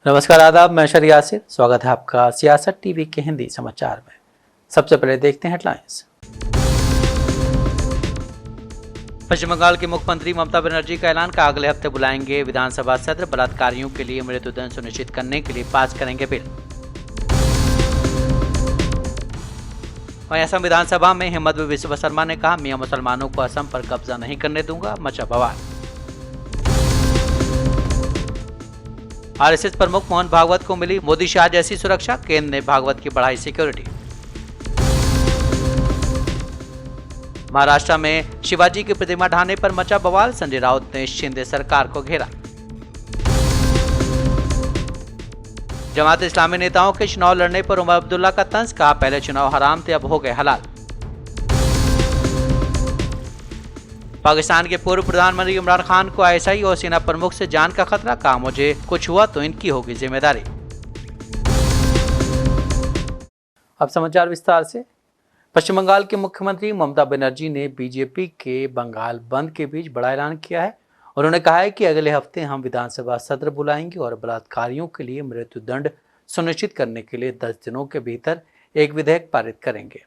नमस्कार, आदाब। मैं शर यासिर, स्वागत है आपका सियासत टीवी के हिंदी समाचार में। सबसे पहले देखते हैं हेडलाइंस। पश्चिम बंगाल की मुख्यमंत्री ममता बनर्जी का ऐलान का अगले हफ्ते बुलाएंगे विधानसभा सत्र। बलात्कारियों के लिए मृत्युदंड सुनिश्चित करने के लिए पास करेंगे बिल। वहीं असम विधानसभा में हिम्मत बिस्वा शर्मा ने कहा, मियां मुसलमानों को असम पर कब्जा नहीं करने दूंगा, मचा बवाल। आरएसएस प्रमुख मोहन भागवत को मिली मोदी शाह जैसी सुरक्षा, केंद्र ने भागवत की बढ़ाई सिक्योरिटी। महाराष्ट्र में शिवाजी की प्रतिमा ढाने पर मचा बवाल, संजय राउत ने शिंदे सरकार को घेरा। जमात इस्लामी नेताओं के चुनाव लड़ने पर उमर अब्दुल्ला का तंज, कहा पहले चुनाव हराम थे अब हो गए हलाल। पाकिस्तान के पूर्व प्रधानमंत्री इमरान खान को आईएसआई और सेना प्रमुख से जान का खतरा, कहा मुझे कुछ हुआ तो इनकी होगी जिम्मेदारी। अब समाचार विस्तार से। पश्चिम बंगाल के मुख्यमंत्री ममता बनर्जी ने बीजेपी के बंगाल बंद के बीच बड़ा ऐलान किया है। उन्होंने कहा है कि अगले हफ्ते हम विधानसभा सत्र बुलाएंगे और बलात्कारियों के लिए मृत्युदंड सुनिश्चित करने के लिए 10 दिनों के भीतर एक विधेयक पारित करेंगे।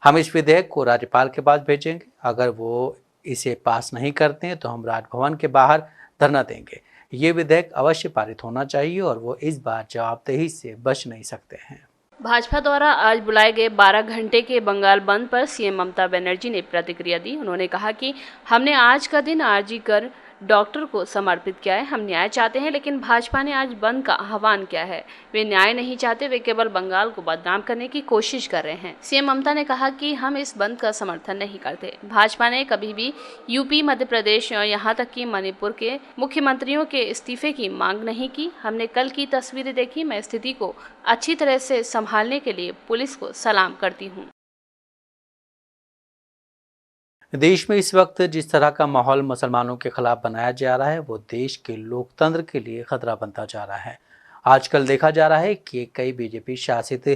हम इस विधेयक को राज्यपाल के पास भेजेंगे। अगर वो इसे पास नहीं करते हैं तो हम राजभवन के बाहर धरना देंगे। ये विधेयक अवश्य पारित होना चाहिए और वो इस बार जवाबदेही से बच नहीं सकते हैं। भाजपा द्वारा आज बुलाए गए 12 घंटे के बंगाल बंद पर सीएम ममता बनर्जी ने प्रतिक्रिया दी। उन्होंने कहा कि हमने आज का दिन आरजी कर डॉक्टर को समर्पित किया है। हम न्याय चाहते हैं, लेकिन भाजपा ने आज बंद का आह्वान किया है। वे न्याय नहीं चाहते, वे केवल बंगाल को बदनाम करने की कोशिश कर रहे हैं। सीएम ममता ने कहा कि हम इस बंद का समर्थन नहीं करते। भाजपा ने कभी भी यूपी, मध्य प्रदेश और यहाँ तक कि मणिपुर के मुख्यमंत्रियों के इस्तीफे की मांग नहीं की। हमने कल की तस्वीरें देखी। मैं स्थिति को अच्छी तरह से संभालने के लिए पुलिस को सलाम करती हूँ। देश में इस वक्त जिस तरह का माहौल मुसलमानों के खिलाफ बनाया जा रहा है, वो देश के लोकतंत्र के लिए खतरा बनता जा रहा है। आजकल देखा जा रहा है कि कई बीजेपी शासित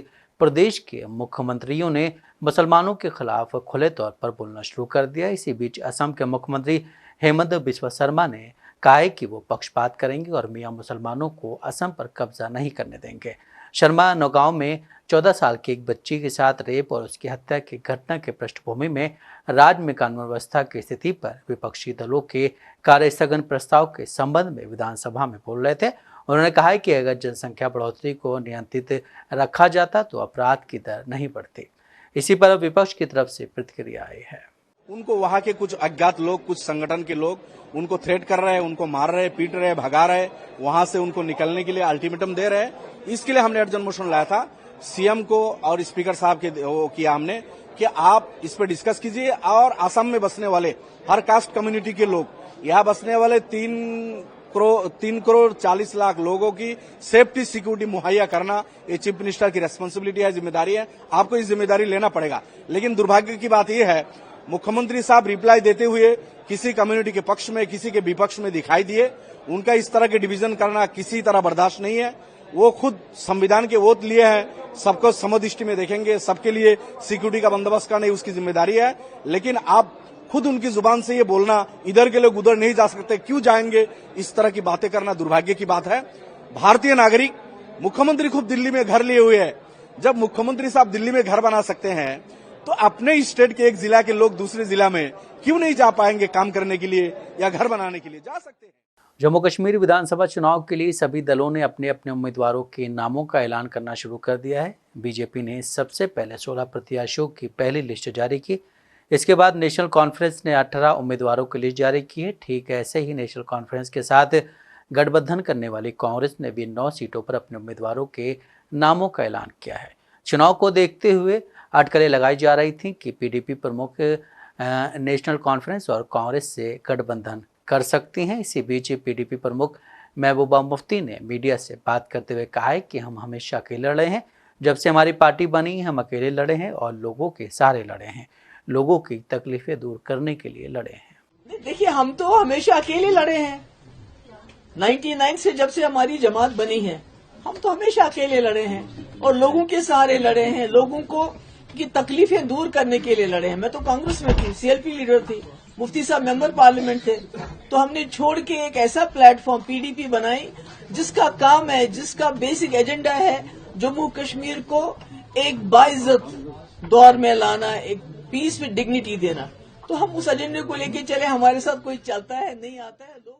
प्रदेश के मुख्यमंत्रियों ने मुसलमानों के खिलाफ खुले तौर पर बोलना शुरू कर दिया। इसी बीच असम के मुख्यमंत्री हिमंत बिस्वा शर्मा ने कहा है कि वो पक्षपात करेंगे और मियां मुसलमानों को असम पर कब्जा नहीं करने देंगे। शर्मा नौगांव में 14 साल की एक बच्ची के साथ रेप और उसकी हत्या की घटना के पृष्ठभूमि में राज्य में कानून व्यवस्था की स्थिति पर विपक्षी दलों के कार्यस्थगन प्रस्ताव के संबंध में विधानसभा में बोल रहे थे। उन्होंने कहा कि अगर जनसंख्या बढ़ोतरी को नियंत्रित रखा जाता तो अपराध की दर नहीं बढ़ती। इसी पर विपक्ष की तरफ से प्रतिक्रिया आई है। उनको वहां के कुछ अज्ञात लोग, कुछ संगठन के लोग उनको थ्रेट कर रहे हैं, उनको मार रहे हैं, पीट रहे हैं, भगा रहे हैं, वहां से उनको निकलने के लिए अल्टीमेटम दे रहे हैं। इसके लिए हमने अर्जेंट मोशन लाया था सीएम को और स्पीकर साहब के किया हमने कि आप इस पर डिस्कस कीजिए और असम में बसने वाले हर कास्ट कम्युनिटी के लोग, यहाँ बसने वाले 3 करोड़ 40 लाख लोगों की सेफ्टी सिक्योरिटी मुहैया करना ये चीफ मिनिस्टर की रेस्पॉन्सिबिलिटी है, जिम्मेदारी है। आपको इस जिम्मेदारी लेना पड़ेगा। लेकिन दुर्भाग्य की बात यह है, मुख्यमंत्री साहब रिप्लाई देते हुए किसी कम्युनिटी के पक्ष में, किसी के विपक्ष में दिखाई दिए। उनका इस तरह के डिवीजन करना किसी तरह बर्दाश्त नहीं है। वो खुद संविधान के ओथ लिए हैं, सबको समदृष्टि में देखेंगे, सबके लिए सिक्योरिटी का बंदोबस्त करना उसकी जिम्मेदारी है। लेकिन आप खुद उनकी जुबान से ये बोलना, इधर के लोग उधर नहीं जा सकते, क्यों जाएंगे, इस तरह की बातें करना दुर्भाग्य की बात है। भारतीय नागरिक, मुख्यमंत्री खुद दिल्ली में घर लिए हुए है। जब मुख्यमंत्री साहब दिल्ली में घर बना सकते हैं तो अपने स्टेट के एक जिला के लोग दूसरे जिला में क्यों नहीं जा पाएंगे काम करने के लिए या घर बनाने के लिए? जा सकते हैं। जम्मू कश्मीर विधानसभा चुनाव के लिए सभी दलों ने अपने अपने उम्मीदवारों के नामों का ऐलान करना शुरू कर दिया है। बीजेपी ने सबसे पहले 16 प्रत्याशियों की पहली लिस्ट जारी की। इसके बाद नेशनल कॉन्फ्रेंस ने 18 उम्मीदवारों की लिस्ट जारी की है। ठीक ऐसे ही नेशनल कॉन्फ्रेंस के साथ गठबंधन करने वाली कांग्रेस ने भी 9 सीटों पर अपने उम्मीदवारों के नामों का ऐलान किया है। चुनाव को देखते हुए अटकलें लगाई जा रही थी कि पीडीपी प्रमुख नेशनल कॉन्फ्रेंस और कांग्रेस से गठबंधन कर सकती हैं। इसी बीच पीडीपी प्रमुख महबूबा मुफ्ती ने मीडिया से बात करते हुए कहा है कि हम हमेशा अकेले लड़े हैं। जब से हमारी पार्टी बनी हम अकेले लड़े हैं और लोगों के सहारे लड़े हैं, लोगों की तकलीफें दूर करने के लिए लड़े हैं। देखिए, हम तो हमेशा अकेले लड़े हैं। 99 से जब से हमारी जमात बनी है, हम तो हमेशा अकेले लड़े हैं और लोगों के सहारे लड़े हैं। लोगों को की तकलीफें दूर करने के लिए लड़े हैं। मैं तो कांग्रेस में थी, सीएलपी लीडर थी, मुफ्ती साहब मेंबर पार्लियामेंट थे, तो हमने छोड़ के एक ऐसा प्लेटफॉर्म पीडीपी बनाई जिसका काम है, जिसका बेसिक एजेंडा है जम्मू कश्मीर को एक बाइज्जत दौर में लाना, एक पीस में डिग्निटी देना। तो हम उस एजेंडे को लेके चले। हमारे साथ कोई चलता है नहीं आता है लोग।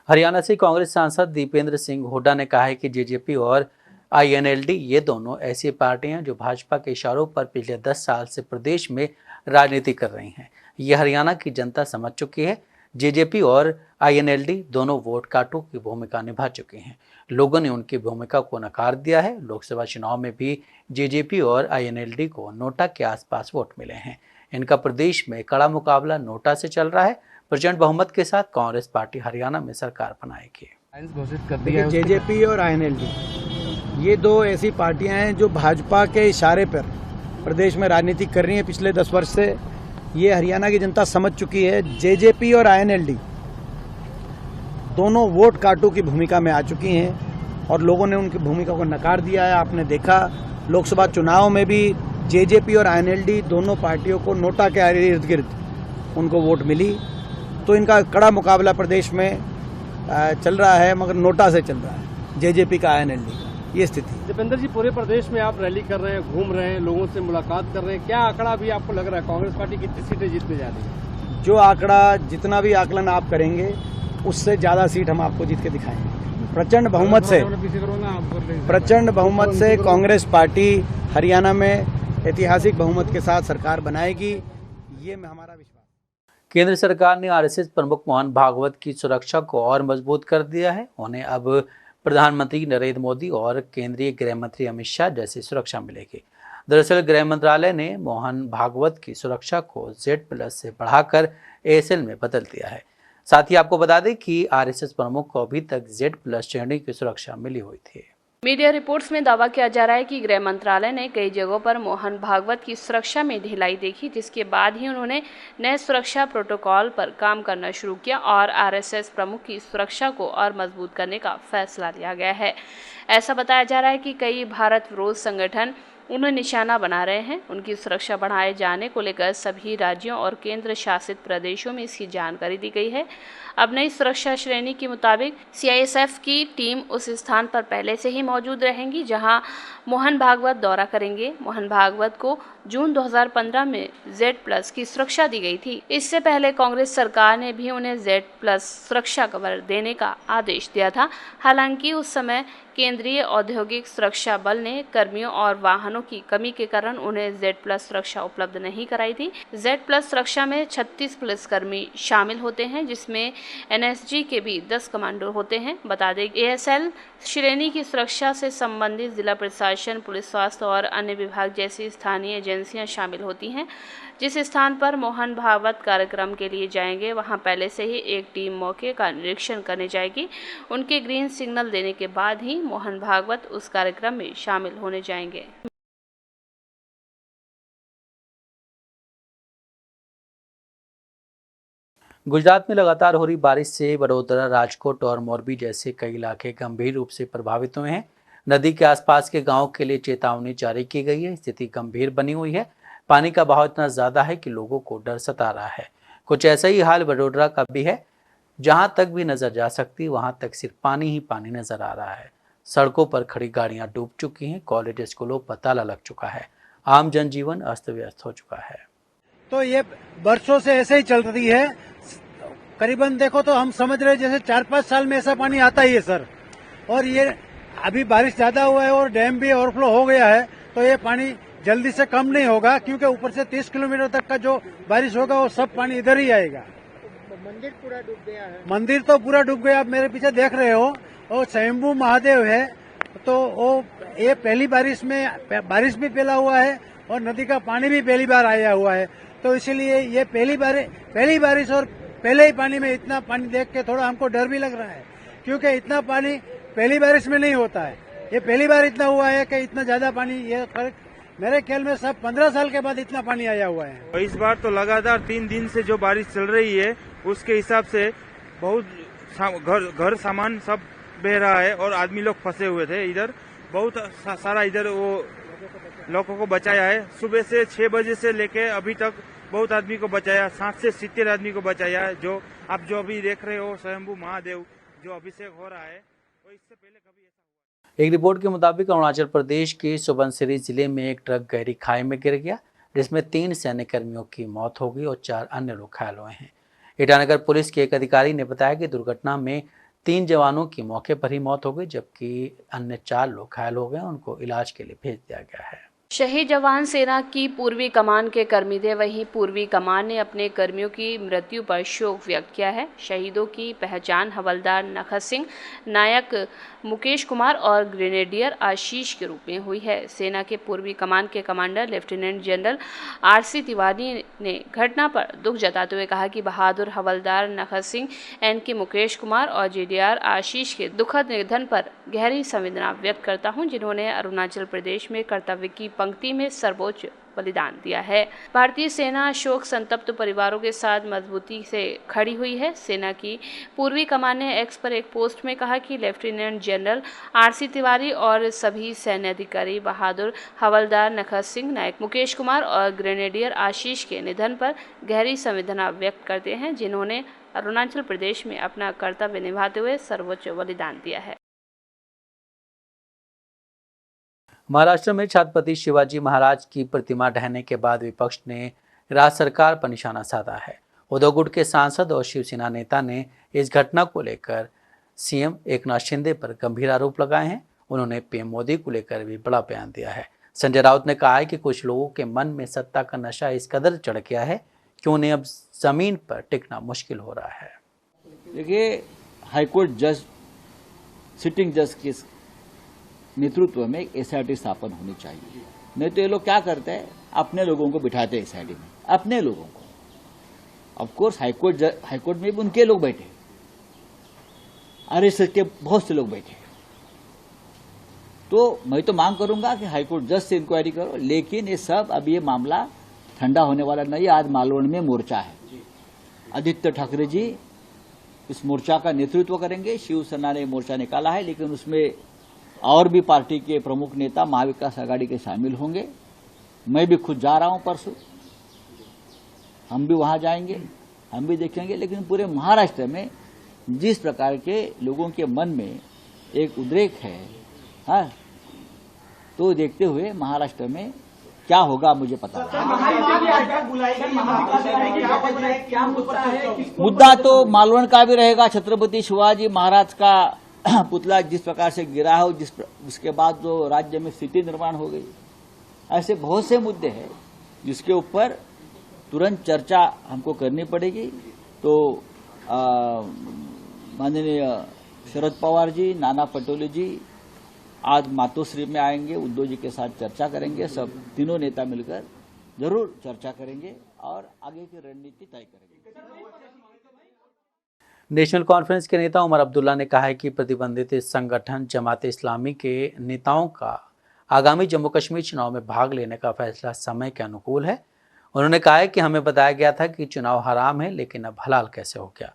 हरियाणा से कांग्रेस सांसद दीपेंद्र सिंह हुड्डा ने कहा है कि जेजेपी और आईएनएलडी ये दोनों ऐसी पार्टियां हैं जो भाजपा के इशारों पर पिछले 10 साल से प्रदेश में राजनीति कर रही हैं। ये हरियाणा की जनता समझ चुकी है। जेजेपी और आईएनएलडी दोनों वोट काटू की भूमिका निभा चुके हैं। लोगों ने उनकी भूमिका को नकार दिया है। लोकसभा चुनाव में भी जेजेपी और आईएनएलडी को नोटा के आसपास वोट मिले हैं। इनका प्रदेश में कड़ा मुकाबला नोटा से चल रहा है। प्रचंड बहुमत के साथ कांग्रेस पार्टी हरियाणा में सरकार बनाएगी। घोषित कर दी है। जेजेपी और आईएनएलडी ये दो ऐसी पार्टियां हैं जो भाजपा के इशारे पर प्रदेश में राजनीति कर रही हैं पिछले 10 वर्ष से। ये हरियाणा की जनता समझ चुकी है। जेजेपी और आईएनएलडी दोनों वोट काटू की भूमिका में आ चुकी हैं और लोगों ने उनकी भूमिका को नकार दिया है। आपने देखा लोकसभा चुनाव में भी जेजेपी और आईएनएलडी दोनों पार्टियों को नोटा के इर्द गिर्द उनको वोट मिली। तो इनका कड़ा मुकाबला प्रदेश में चल रहा है, मगर नोटा से चल रहा है, जेजेपी का आईएनएलडी का, ये स्थिति। दीपेंद्र जी, पूरे प्रदेश में आप रैली कर रहे हैं, घूम रहे हैं, लोगों से मुलाकात कर रहे हैं, क्या आंकड़ा भी आपको लग रहा है कांग्रेस पार्टी कितनी सीटें जीतने जा रही है? जो आंकड़ा, जितना भी आकलन आप करेंगे उससे ज्यादा सीट हम आपको जीत के दिखाएंगे। प्रचंड बहुमत से कांग्रेस पार्टी हरियाणा में ऐतिहासिक बहुमत के साथ सरकार बनाएगी, ये हमारा विश्वास। केंद्र सरकार ने आरएसएस प्रमुख मोहन भागवत की सुरक्षा को और मजबूत कर दिया है। उन्हें अब प्रधानमंत्री नरेंद्र मोदी और केंद्रीय गृह मंत्री अमित शाह जैसी सुरक्षा मिलेगी। दरअसल गृह मंत्रालय ने मोहन भागवत की सुरक्षा को Z+ से बढ़ाकर ASL में बदल दिया है। साथ ही आपको बता दें कि आरएसएस प्रमुख को अभी तक Z+ श्रेणी की सुरक्षा मिली हुई थी। मीडिया रिपोर्ट्स में दावा किया जा रहा है कि गृह मंत्रालय ने कई जगहों पर मोहन भागवत की सुरक्षा में ढिलाई देखी, जिसके बाद ही उन्होंने नए सुरक्षा प्रोटोकॉल पर काम करना शुरू किया और आरएसएस प्रमुख की सुरक्षा को और मजबूत करने का फैसला लिया गया है। ऐसा बताया जा रहा है कि कई भारत विरोध संगठन उन्हें निशाना बना रहे हैं। उनकी सुरक्षा बढ़ाए जाने को लेकर सभी राज्यों और केंद्र शासित प्रदेशों में इसकी जानकारी दी गई है। अब नई सुरक्षा श्रेणी के मुताबिक CISF की टीम उस स्थान पर पहले से ही मौजूद रहेंगी जहां मोहन भागवत दौरा करेंगे। मोहन भागवत को जून 2015 में Z+ की सुरक्षा दी गई थी। इससे पहले कांग्रेस सरकार ने भी उन्हें Z+ सुरक्षा कवर देने का आदेश दिया था। हालांकि उस समय केंद्रीय औद्योगिक सुरक्षा बल ने कर्मियों और वाहनों की कमी के कारण उन्हें Z+ सुरक्षा उपलब्ध नहीं कराई थी। Z+ सुरक्षा में 36 पुलिसकर्मी शामिल होते हैं, जिसमें NSG के भी 10 कमांडो होते हैं। बता दें ASL श्रेणी की सुरक्षा से संबंधित जिला प्रशासन, पुलिस, स्वास्थ्य और अन्य विभाग जैसी स्थानीय एजेंसियां शामिल होती हैं। जिस स्थान पर मोहन भागवत कार्यक्रम के लिए जाएंगे वहां पहले से ही एक टीम मौके का निरीक्षण करने जाएगी। उनके ग्रीन सिग्नल देने के बाद ही मोहन भागवत उस कार्यक्रम में शामिल होने जाएंगे। गुजरात में लगातार हो रही बारिश से वडोदरा, राजकोट और मोरबी जैसे कई इलाके गंभीर रूप से प्रभावित हुए हैं। नदी के आसपास के गांव के लिए चेतावनी जारी की गई है। स्थिति गंभीर बनी हुई है। पानी का बहाव इतना ज्यादा है कि लोगों को डर सता रहा है। कुछ ऐसा ही हाल वडोदरा का भी है। जहां तक भी नजर जा सकती वहां तक सिर्फ पानी ही पानी नजर आ रहा है। सड़कों पर खड़ी गाड़ियां डूब चुकी हैं। कॉलेज, स्कूलों पर ताला लग चुका है। आम जनजीवन अस्त व्यस्त हो चुका है। तो ये वर्षों से ऐसे ही चल रही है। करीबन देखो तो हम समझ रहे जैसे 4-5 साल में ऐसा पानी आता ही है सर। और ये अभी बारिश ज्यादा हुआ है और डैम भी ओवरफ्लो हो गया है, तो ये पानी जल्दी से कम नहीं होगा, क्योंकि ऊपर से 30 किलोमीटर तक का जो बारिश होगा वो सब पानी इधर ही आएगा। मंदिर पूरा डूब गया है। मंदिर तो पूरा डूब गया। आप मेरे पीछे देख रहे हो, वो स्वयंभू महादेव है, तो वो ये पहली बारिश में बारिश भी फैला हुआ है और नदी का पानी भी पहली बार आया हुआ है। तो इसीलिए ये पहली बारिश और पहले ही पानी में इतना पानी देख के थोड़ा हमको डर भी लग रहा है, क्योंकि इतना पानी पहली बारिश में नहीं होता है। ये पहली बार इतना हुआ है कि इतना ज्यादा पानी, ये मेरे ख्याल में सब 15 साल के बाद इतना पानी आया हुआ है। इस बार तो लगातार 3 दिन से जो बारिश चल रही है उसके हिसाब से बहुत घर सामान सब बह रहा है और आदमी लोग फंसे हुए थे। इधर बहुत सारा इधर वो लोगों को बचाया है। सुबह से 6 बजे से लेके अभी तक बहुत आदमी को बचाया, 60 से 70 आदमी को बचाया है। जो आप जो अभी देख रहे हो स्वयंभू महादेव जो अभिषेक हो रहा है, वो इससे पहले कभी ऐसा। एक रिपोर्ट के मुताबिक अरुणाचल प्रदेश के सुबनसिरी जिले में एक ट्रक गहरी खाई में गिर गया, जिसमें 3 सैन्य कर्मियों की मौत हो गई और 4 अन्य लोग घायल हुए हैं। ईटानगर पुलिस के एक अधिकारी ने बताया कि दुर्घटना में 3 जवानों की मौके पर ही मौत हो गई, जबकि अन्य 4 लोग घायल हो गए। उनको इलाज के लिए भेज दिया गया है। शहीद जवान सेना की पूर्वी कमान के कर्मी थे। वहीं पूर्वी कमान ने अपने कर्मियों की मृत्यु पर शोक व्यक्त किया है। शहीदों की पहचान हवलदार नखत सिंह, नायक मुकेश कुमार और ग्रेनेडियर आशीष के रूप में हुई है। सेना के पूर्वी कमान के commander lieutenant general RC Tiwari ने घटना पर दुख जताते हुए कहा कि बहादुर हवलदार नखत सिंह, एनके मुकेश कुमार और जेडीआर आशीष के दुखद निधन पर गहरी संवेदना व्यक्त करता हूं, जिन्होंने अरुणाचल प्रदेश में कर्तव्य की पंक्ति में सर्वोच्च बलिदान दिया है। भारतीय सेना शोक संतप्त परिवारों के साथ मजबूती से खड़ी हुई है। सेना की पूर्वी कमान ने एक्स पर एक पोस्ट में कहा कि लेफ्टिनेंट जनरल आरसी तिवारी और सभी सैन्य अधिकारी बहादुर हवलदार नखत सिंह, नायक मुकेश कुमार और ग्रेनेडियर आशीष के निधन पर गहरी संवेदना व्यक्त करते हैं, जिन्होंने अरुणाचल प्रदेश में अपना कर्तव्य निभाते हुए सर्वोच्च बलिदान दिया है। महाराष्ट्र में छत्रपति शिवाजी महाराज की प्रतिमा ढहने के बाद विपक्ष ने राज्य सरकार पर निशाना साधा है। उद्धव गुट के सांसद और शिवसेना नेता ने इस घटना को लेकर सीएम एकनाथ शिंदे पर गंभीर आरोप लगाए हैं। उन्होंने पीएम मोदी को लेकर भी बड़ा बयान दिया है। संजय राउत ने कहा है कि कुछ लोगों के मन में सत्ता का नशा इस कदर चढ़ गया है कि उन्हें अब जमीन पर टिकना मुश्किल हो रहा है। देखिए, हाईकोर्ट जज, सिटिंग जज के नेतृत्व में एक एसआईटी स्थापन होनी चाहिए। नहीं तो ये लोग क्या करते हैं, अपने लोगों को बिठाते हैं एसआईटी में, अपने लोगों को। ऑफ कोर्स हाईकोर्ट में भी उनके लोग बैठे, आरएसएस के बहुत से लोग बैठे। तो मैं तो मांग करूंगा कि हाईकोर्ट जज से इंक्वायरी करो, लेकिन ये सब अब ये मामला ठंडा होने वाला नहीं। आज मालवण में मोर्चा है, आदित्य ठाकरे जी इस मोर्चा का नेतृत्व करेंगे। शिवसेना ने मोर्चा निकाला है, लेकिन उसमें और भी पार्टी के प्रमुख नेता महाविकास आघाड़ी के शामिल होंगे। मैं भी खुद जा रहा हूं परसों, हम भी वहां जाएंगे, हम भी देखेंगे। लेकिन पूरे महाराष्ट्र में जिस प्रकार के लोगों के मन में एक उद्रेक है, हाँ, तो देखते हुए महाराष्ट्र में क्या होगा मुझे पता नहीं। मुद्दा तो मालवण का भी रहेगा। छत्रपति शिवाजी महाराज का पुतला जिस प्रकार से गिरा हो, उसके बाद जो राज्य में स्थिति निर्माण हो गई, ऐसे बहुत से मुद्दे हैं जिसके ऊपर तुरंत चर्चा हमको करनी पड़ेगी। तो माननीय शरद पवार जी, नाना पटोले जी आज मातोश्री में आएंगे, उद्धव जी के साथ चर्चा करेंगे। सब तीनों नेता मिलकर जरूर चर्चा करेंगे और आगे की रणनीति तय करेंगे। नेशनल कॉन्फ्रेंस के नेता उमर अब्दुल्ला ने कहा है कि प्रतिबंधित संगठन जमात इस्लामी के नेताओं का आगामी जम्मू कश्मीर चुनाव में भाग लेने का फैसला समय के अनुकूल है। उन्होंने कहा है कि हमें बताया गया था कि चुनाव हराम है, लेकिन अब हलाल कैसे हो गया।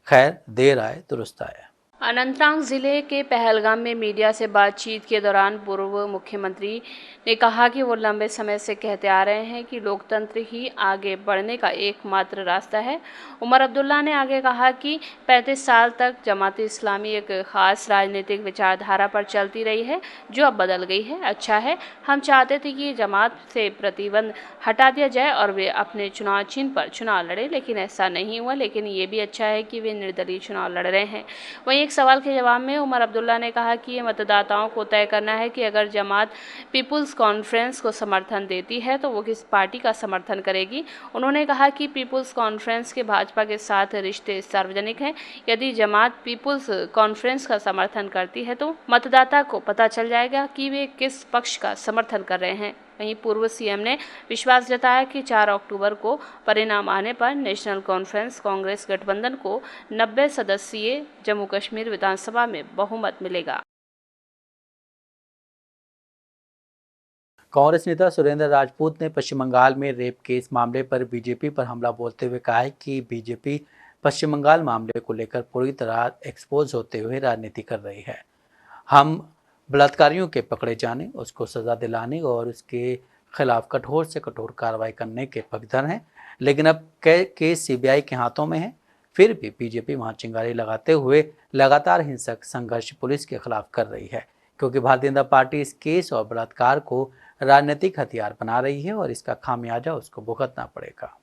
खैर, देर आए दुरुस्त आए। अनंतनाग जिले के पहलगाम में मीडिया से बातचीत के दौरान पूर्व मुख्यमंत्री ने कहा कि वो लंबे समय से कहते आ रहे हैं कि लोकतंत्र ही आगे बढ़ने का एकमात्र रास्ता है। उमर अब्दुल्ला ने आगे कहा कि 35 साल तक जमात इस्लामी एक खास राजनीतिक विचारधारा पर चलती रही है, जो अब बदल गई है। अच्छा है, हम चाहते थे कि जमात से प्रतिबंध हटा दिया जाए और वे अपने चुनाव चिन्ह पर चुनाव लड़े, लेकिन ऐसा नहीं हुआ। लेकिन ये भी अच्छा है कि वे निर्दलीय चुनाव लड़ रहे हैं। वहीं एक सवाल के जवाब में उमर अब्दुल्ला ने कहा कि ये मतदाताओं को तय करना है कि अगर जमात पीपुल्स कॉन्फ्रेंस को समर्थन देती है तो वो किस पार्टी का समर्थन करेगी। उन्होंने कहा कि पीपुल्स कॉन्फ्रेंस के भाजपा के साथ रिश्ते सार्वजनिक हैं। यदि जमात पीपुल्स कॉन्फ्रेंस का समर्थन करती है तो मतदाता को पता चल जाएगा कि वे किस पक्ष का समर्थन कर रहे हैं। वहीं पूर्व सीएम ने विश्वास जताया कि 4 अक्टूबर को परिणाम आने पर नेशनल कॉन्फ्रेंस कांग्रेस गठबंधन को 90 सदस्यीय जम्मू कश्मीर विधानसभा में बहुमत मिलेगा। कांग्रेस नेता सुरेंद्र राजपूत ने पश्चिम बंगाल में रेप केस मामले पर बीजेपी पर हमला बोलते हुए कहा है कि बीजेपी पश्चिम बंगाल मामले को लेकर पूरी तरह एक्सपोज होते हुए राजनीति कर रही है। हम बलात्कारियों के पकड़े जाने, उसको सजा दिलाने और उसके खिलाफ कठोर से कठोर कार्रवाई करने के पक्षधर हैं। लेकिन अब केस सीबीआई के हाथों में है। फिर भी बीजेपी वहां चिंगारी लगाते हुए लगातार हिंसक संघर्ष पुलिस के खिलाफ कर रही है, क्योंकि भारतीय जनता पार्टी इस केस और बलात्कार को राजनीतिक हथियार बना रही है और इसका खामियाजा उसको भुगतना पड़ेगा।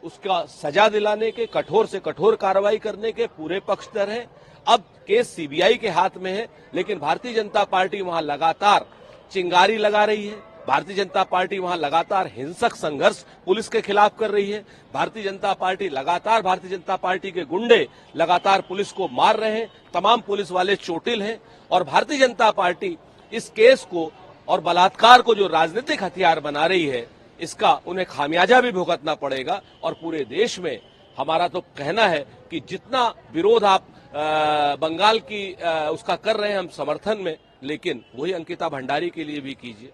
उसका सजा दिलाने के, कठोर से कठोर कार्रवाई करने के पूरे पक्षधर हैं। अब केस सीबीआई के हाथ में है, लेकिन भारतीय जनता पार्टी वहां लगातार चिंगारी लगा रही है। भारतीय जनता पार्टी वहां लगातार हिंसक संघर्ष पुलिस के खिलाफ कर रही है। भारतीय जनता पार्टी के गुंडे लगातार पुलिस को मार रहे हैं। तमाम पुलिस वाले चोटिल हैं और भारतीय जनता पार्टी इस केस को और बलात्कार को जो राजनीतिक हथियार बना रही है, इसका उन्हें खामियाजा भी भुगतना पड़ेगा। और पूरे देश में हमारा तो कहना है कि जितना विरोध आप बंगाल की उसका कर रहे हैं हम समर्थन में, लेकिन वही अंकिता भंडारी के लिए भी कीजिए,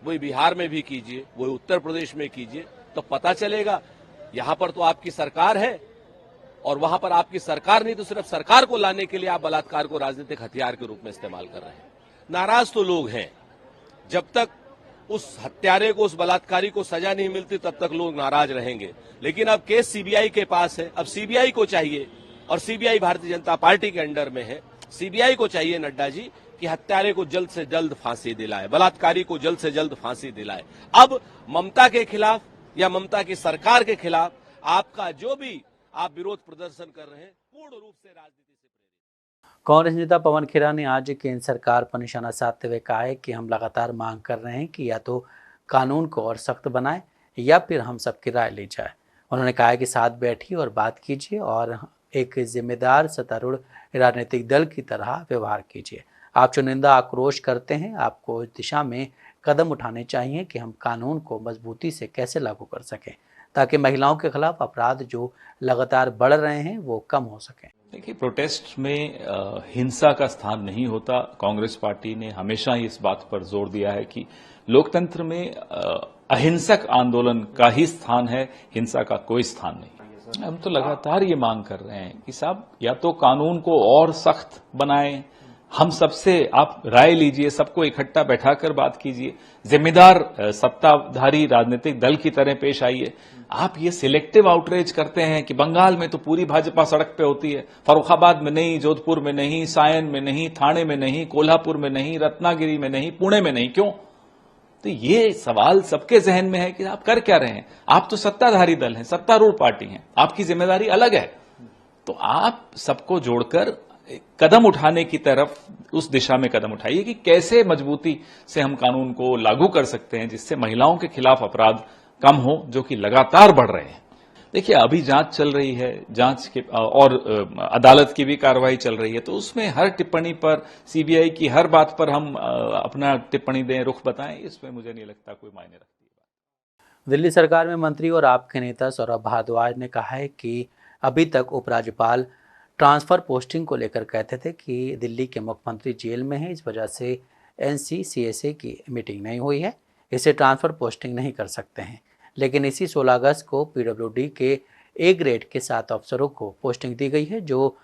वही बिहार में भी कीजिए, वही उत्तर प्रदेश में कीजिए, तो पता चलेगा। यहां पर तो आपकी सरकार है और वहां पर आपकी सरकार नहीं तो सिर्फ सरकार को लाने के लिए आप बलात्कार को राजनीतिक हथियार के रूप में इस्तेमाल कर रहे हैं। नाराज तो लोग हैं। जब तक उस हत्यारे को, उस बलात्कारी को सजा नहीं मिलती तब तक लोग नाराज रहेंगे। लेकिन अब केस सीबीआई के पास है। अब सीबीआई को चाहिए, और सीबीआई भारतीय जनता पार्टी के अंडर में है, सीबीआई को चाहिए नड्डा जी कि हत्यारे को जल्द से जल्द फांसी दिलाए, बलात्कारी को जल्द से जल्द फांसी दिलाए। अब ममता के खिलाफ या ममता की सरकार के खिलाफ आपका जो भी आप विरोध प्रदर्शन कर रहे हैं, पूर्ण रूप से राजनीति से प्रेरित। कांग्रेस नेता पवन खेरा ने आज केंद्र सरकार पर निशाना साधते हुए कहा है कि हम लगातार मांग कर रहे हैं कि या तो कानून को और सख्त बनाए या फिर हम सबकी राय ली जाए। उन्होंने कहा है कि साथ बैठिए और बात कीजिए और एक जिम्मेदार सत्तारूढ़ राजनीतिक दल की तरह व्यवहार कीजिए। आप चुनिंदा आक्रोश करते हैं, आपको इस दिशा में कदम उठाने चाहिए कि हम कानून को मजबूती से कैसे लागू कर सकें ताकि महिलाओं के खिलाफ अपराध जो लगातार बढ़ रहे हैं वो कम हो सकें। देखिए, प्रोटेस्ट में हिंसा का स्थान नहीं होता। कांग्रेस पार्टी ने हमेशा इस बात पर जोर दिया है कि लोकतंत्र में अहिंसक आंदोलन का ही स्थान है, हिंसा का कोई स्थान नहीं। हम तो लगातार ये मांग कर रहे हैं कि साहब या तो कानून को और सख्त बनाएं, हम सबसे आप राय लीजिए, सबको इकट्ठा बैठाकर बात कीजिए, जिम्मेदार सत्ताधारी राजनीतिक दल की तरह पेश आइए। आप ये सिलेक्टिव आउटरीच करते हैं कि बंगाल में तो पूरी भाजपा सड़क पे होती है, फर्रुखाबाद में नहीं, जोधपुर में नहीं, सायन में नहीं, थाने में नहीं, कोल्हापुर में नहीं, रत्नागिरी में नहीं, पुणे में नहीं, क्यों? तो ये सवाल सबके जहन में है कि आप कर क्या रहे हैं। आप तो सत्ताधारी दल हैं, सत्तारूढ़ पार्टी हैं, आपकी जिम्मेदारी अलग है। तो आप सबको जोड़कर कदम उठाने की तरफ, उस दिशा में कदम उठाइए कि कैसे मजबूती से हम कानून को लागू कर सकते हैं जिससे महिलाओं के खिलाफ अपराध कम हो, जो कि लगातार बढ़ रहे हैं। देखिए, अभी जांच चल रही है, जांच के और अदालत की भी कार्रवाई चल रही है, तो उसमें हर टिप्पणी पर, सीबीआई की हर बात पर हम अपना टिप्पणी दें, रुख बताएं, इसमें मुझे नहीं लगता कोई मायने रखती है। दिल्ली सरकार में मंत्री और आपके नेता सौरभ भारद्वाज ने कहा है कि अभी तक उपराज्यपाल ट्रांसफर पोस्टिंग को लेकर कहते थे कि दिल्ली के मुख्यमंत्री जेल में है, इस वजह से NCCSA की मीटिंग नहीं हुई है, इसे ट्रांसफर पोस्टिंग नहीं कर सकते हैं। लेकिन इसी 16 अगस्त को PWD के A ग्रेड के 7 अफसरों को पोस्टिंग दी गई है जो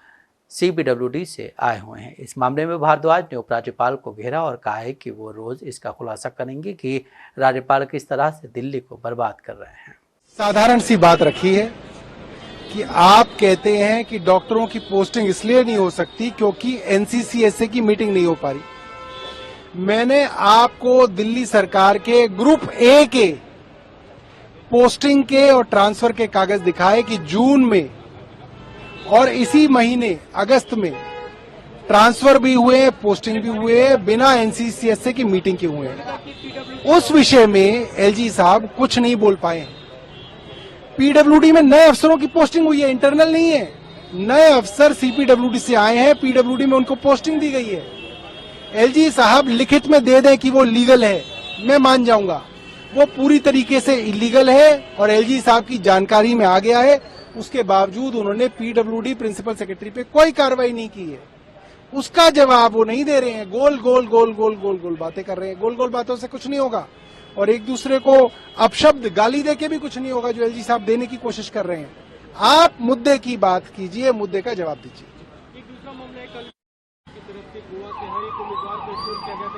CPWD से आए हुए हैं। इस मामले में भारद्वाज ने उपराज्यपाल को घेरा और कहा है कि वो रोज इसका खुलासा करेंगे कि राज्यपाल किस तरह से दिल्ली को बर्बाद कर रहे हैं। साधारण सी बात रखी है कि आप कहते हैं कि डॉक्टरों की पोस्टिंग इसलिए नहीं हो सकती क्योंकि NCCSA की मीटिंग नहीं हो पा रही। मैंने आपको दिल्ली सरकार के ग्रुप A के पोस्टिंग के और ट्रांसफर के कागज दिखाए कि जून में और इसी महीने अगस्त में ट्रांसफर भी हुए, पोस्टिंग भी हुए, बिना NCCSA की मीटिंग के हुए। उस विषय में LG साहब कुछ नहीं बोल पाए। PWD में नए अफसरों की पोस्टिंग हुई है, इंटरनल नहीं है। नए अफसर CPWD से आए हैं, PWD में उनको पोस्टिंग दी गई है। LG साहब लिखित में दे दें कि वो लीगल है, मैं मान जाऊंगा। वो पूरी तरीके से इलीगल है और LG साहब की जानकारी में आ गया है। उसके बावजूद उन्होंने PWD प्रिंसिपल सेक्रेटरी पे कोई कार्रवाई नहीं की है। उसका जवाब वो नहीं दे रहे हैं। गोल गोल गोल गोल गोल गोल बातें कर रहे हैं। गोल गोल बातों से कुछ नहीं होगा और एक दूसरे को अपशब्द गाली देके भी कुछ नहीं होगा जो LG साहब देने की कोशिश कर रहे हैं। आप मुद्दे की बात कीजिए, मुद्दे का जवाब दीजिए। एक दूसरा मामला है, कल की तरफ से गोवा के हर एक उम्मीदवार को स्टोर किया गया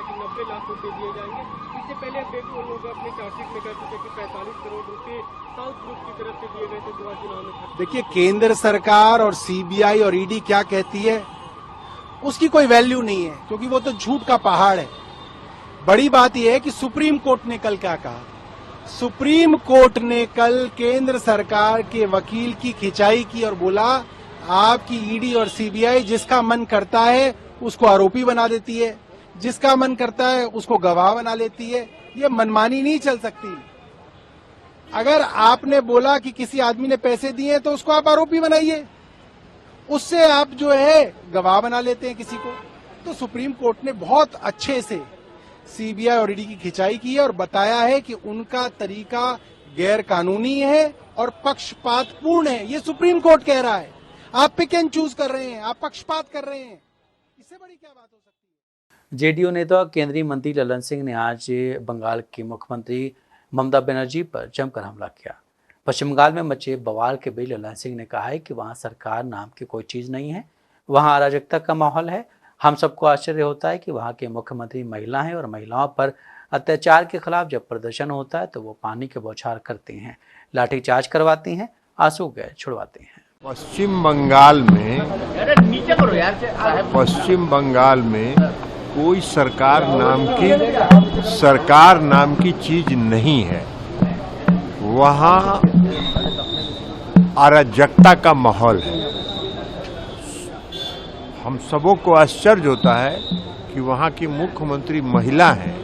छूट दे दिए जाएंगे। इससे पहले लोग अपने चार्जशीट में कहते थे कि 45 करोड़ रुपए साउथ ग्रुप की तरफ से दिए गए थे गोवा चुनाव में। देखिए, केंद्र सरकार और सीबीआई और ईडी क्या कहती है उसकी कोई वैल्यू नहीं है, क्योंकि वो तो झूठ का पहाड़ है। बड़ी बात यह है कि सुप्रीम कोर्ट ने कल क्या कहा। सुप्रीम कोर्ट ने कल केंद्र सरकार के वकील की खिंचाई की और बोला आपकी ईडी और सीबीआई जिसका मन करता है उसको आरोपी बना देती है, जिसका मन करता है उसको गवाह बना लेती है। ये मनमानी नहीं चल सकती। अगर आपने बोला कि किसी आदमी ने पैसे दिए तो उसको आप आरोपी बनाइए, उससे आप जो है गवाह बना लेते हैं किसी को। तो सुप्रीम कोर्ट ने बहुत अच्छे से सीबीआई और ईडी की खिंचाई की है और बताया है कि उनका तरीका गैर कानूनी है और पक्षपातपूर्ण है। ये सुप्रीम कोर्ट कह रहा है। आप पिक एंड चूज कर रहे हैं, आप पक्षपात कर रहे हैं, इससे बड़ी क्या बात हो सकती है। जेडीयू नेता केंद्रीय मंत्री ललन सिंह ने आज बंगाल की मुख्यमंत्री ममता बनर्जी पर जमकर हमला किया। पश्चिम बंगाल में मचे बवाल के बीच ललन सिंह ने कहा है कि वहां सरकार नाम की कोई चीज नहीं है, वहां अराजकता का माहौल है। हम सबको आश्चर्य होता है कि वहां के मुख्यमंत्री महिला हैं और महिलाओं पर अत्याचार के खिलाफ जब प्रदर्शन होता है तो वो पानी के बौछार करती हैं, लाठीचार्ज करवाती हैं, आंसू गैस छुड़वाती हैं। पश्चिम बंगाल में कोई सरकार नाम की चीज नहीं है। वहाँ अराजकता का माहौल है। हम सबों को आश्चर्य होता है कि वहाँ की मुख्यमंत्री महिला हैं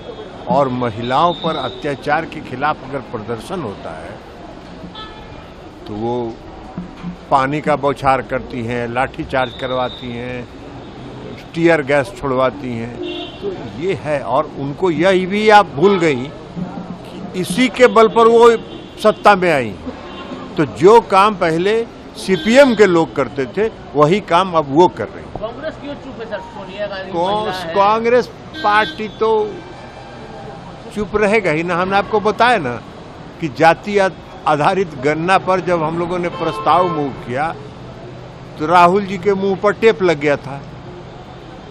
और महिलाओं पर अत्याचार के खिलाफ अगर प्रदर्शन होता है तो वो पानी का बौछार करती हैं, लाठीचार्ज करवाती हैं, टीयर गैस छोड़वाती हैं। तो ये है। और उनको यही भी आप भूल गई कि इसी के बल पर वो सत्ता में आई। तो जो काम पहले सीपीएम के लोग करते थे वही काम अब वो कर रही है। कांग्रेस क्यों चुप है सर? सोनिया गांधी कांग्रेस पार्टी तो चुप रहेगा ही ना। हमने आपको बताया ना कि जाति आधारित गणना पर जब हम लोगों ने प्रस्ताव मूव किया तो राहुल जी के मुंह पर टेप लग गया था।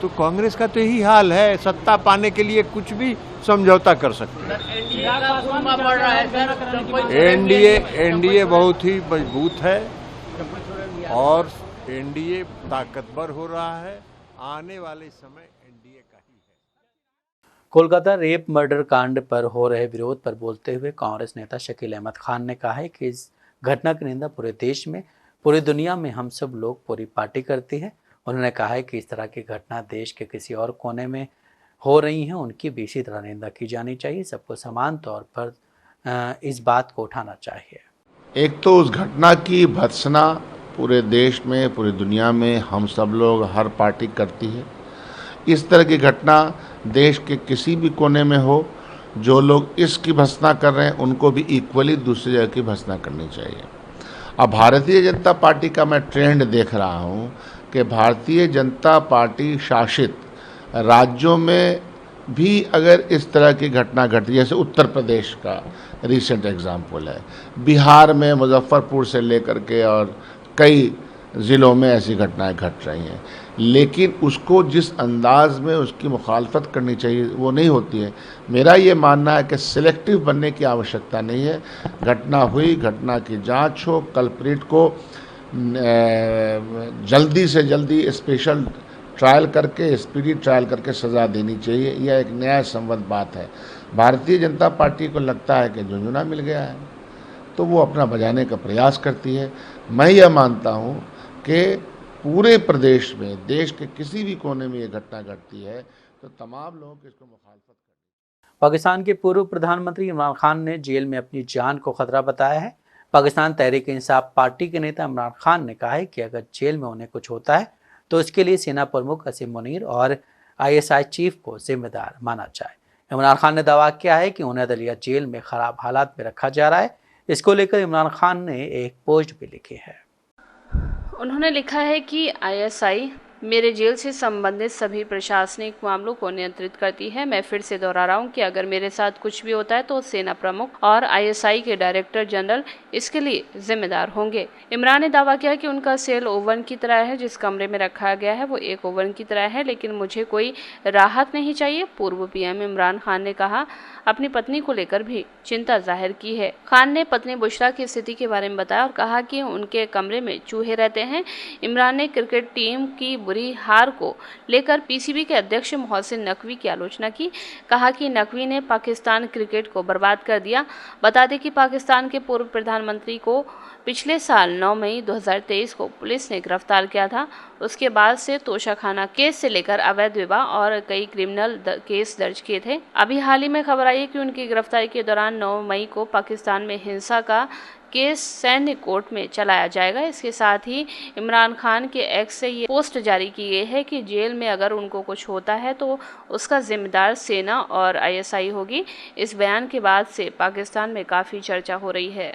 तो कांग्रेस का तो यही हाल है, सत्ता पाने के लिए कुछ भी समझौता कर सकते हैं। एनडीए बहुत ही मजबूत है और एनडीए ताकतवर हो रहा है। आने वाले समय एनडीए का ही है। कोलकाता रेप मर्डर कांड पर हो रहे विरोध पर बोलते हुए कांग्रेस नेता शकील अहमद खान ने कहा है कि इस घटना की निंदा पूरे देश में, पूरी दुनिया में हम सब लोग, पूरी पार्टी करती है। उन्होंने कहा है कि इस तरह की घटना देश के किसी और कोने में हो रही हैं, उनकी भी इसी तरह निंदा की जानी चाहिए। सबको समान तौर पर इस बात को उठाना चाहिए। एक तो उस घटना की भर्त्सना पूरे देश में, पूरी दुनिया में हम सब लोग, हर पार्टी करती है। इस तरह की घटना देश के किसी भी कोने में हो, जो लोग इसकी भर्त्सना कर रहे हैं उनको भी इक्वली दूसरी जगह की भर्त्सना करनी चाहिए। अब भारतीय जनता पार्टी का मैं ट्रेंड देख रहा हूँ कि भारतीय जनता पार्टी शासित राज्यों में भी अगर इस तरह की घटना घटती, जैसे उत्तर प्रदेश का रिसेंट एग्जाम्पल है, बिहार में मुजफ्फरपुर से लेकर के और कई ज़िलों में ऐसी घटनाएं घट रही हैं, लेकिन उसको जिस अंदाज में उसकी मुखालफत करनी चाहिए वो नहीं होती है। मेरा ये मानना है कि सिलेक्टिव बनने की आवश्यकता नहीं है। घटना हुई, घटना की जांच हो, कल्प्रिट को जल्दी से जल्दी स्पेशल ट्रायल करके, स्पीडी ट्रायल करके सज़ा देनी चाहिए। यह एक न्याय संबद्ध बात है। भारतीय जनता पार्टी को लगता है कि झुंझुना मिल गया है तो वो अपना बजाने का प्रयास करती है। मैं यह मानता हूँ कि पूरे प्रदेश में, देश के किसी भी कोने में ये घटना घटती है तो तमाम लोगों को इसको मुखालफत करनी। पाकिस्तान के पूर्व प्रधानमंत्री इमरान खान ने जेल में अपनी जान को खतरा बताया है। पाकिस्तान तहरीक इंसाफ पार्टी के नेता इमरान खान ने कहा है कि अगर जेल में उन्हें कुछ होता है तो इसके लिए सेना प्रमुख असीम मुनीर और ISI चीफ को जिम्मेदार माना जाए। इमरान खान ने दावा किया है कि उन्हें दलिया जेल में खराब हालात में रखा जा रहा है। इसको लेकर इमरान खान ने एक पोस्ट भी लिखी है। उन्होंने लिखा है कि ISI मेरे जेल से संबंधित सभी प्रशासनिक मामलों को नियंत्रित करती है। मैं फिर से दोहरा रहा हूँ कि अगर मेरे साथ कुछ भी होता है तो सेना प्रमुख और ISI के डायरेक्टर जनरल इसके लिए जिम्मेदार होंगे। इमरान ने दावा किया कि उनका सेल ओवन की तरह है, जिस कमरे में रखा गया है वो एक ओवन की तरह है, लेकिन मुझे कोई राहत नहीं चाहिए। पूर्व PM इमरान खान ने कहा अपनी पत्नी को लेकर भी चिंता जाहिर की है। खान ने पत्नी बुशरा की स्थिति के बारे में बताया और कहा कि उनके कमरे में चूहे रहते हैं। इमरान ने क्रिकेट टीम की बुरी हार को लेकर PCB के अध्यक्ष मोहसिन नकवी की आलोचना की। कहा कि नकवी ने पाकिस्तान क्रिकेट को बर्बाद कर दिया। बता दें कि पाकिस्तान के पूर्व प्रधानमंत्री को पिछले साल 9 मई 2023 को पुलिस ने गिरफ्तार किया था। उसके बाद से तोशाखाना केस से लेकर अवैध विवाह और कई क्रिमिनल केस दर्ज किए थे। अभी हाल ही में खबर आई है कि उनकी गिरफ्तारी के दौरान 9 मई को पाकिस्तान में हिंसा का केस सैन्य कोर्ट में चलाया जाएगा। इसके साथ ही इमरान खान के एक्स से ये पोस्ट जारी की गई है कि जेल में अगर उनको कुछ होता है तो उसका जिम्मेदार सेना और ISI होगी। इस बयान के बाद से पाकिस्तान में काफ़ी चर्चा हो रही है।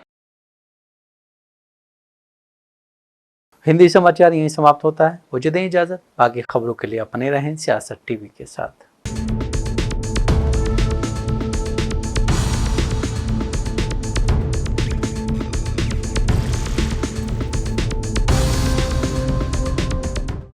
हिंदी समाचार यहीं समाप्त होता है। मुझे दें इजाजत। बाकी खबरों के लिए बने रहें सियासत TV के साथ।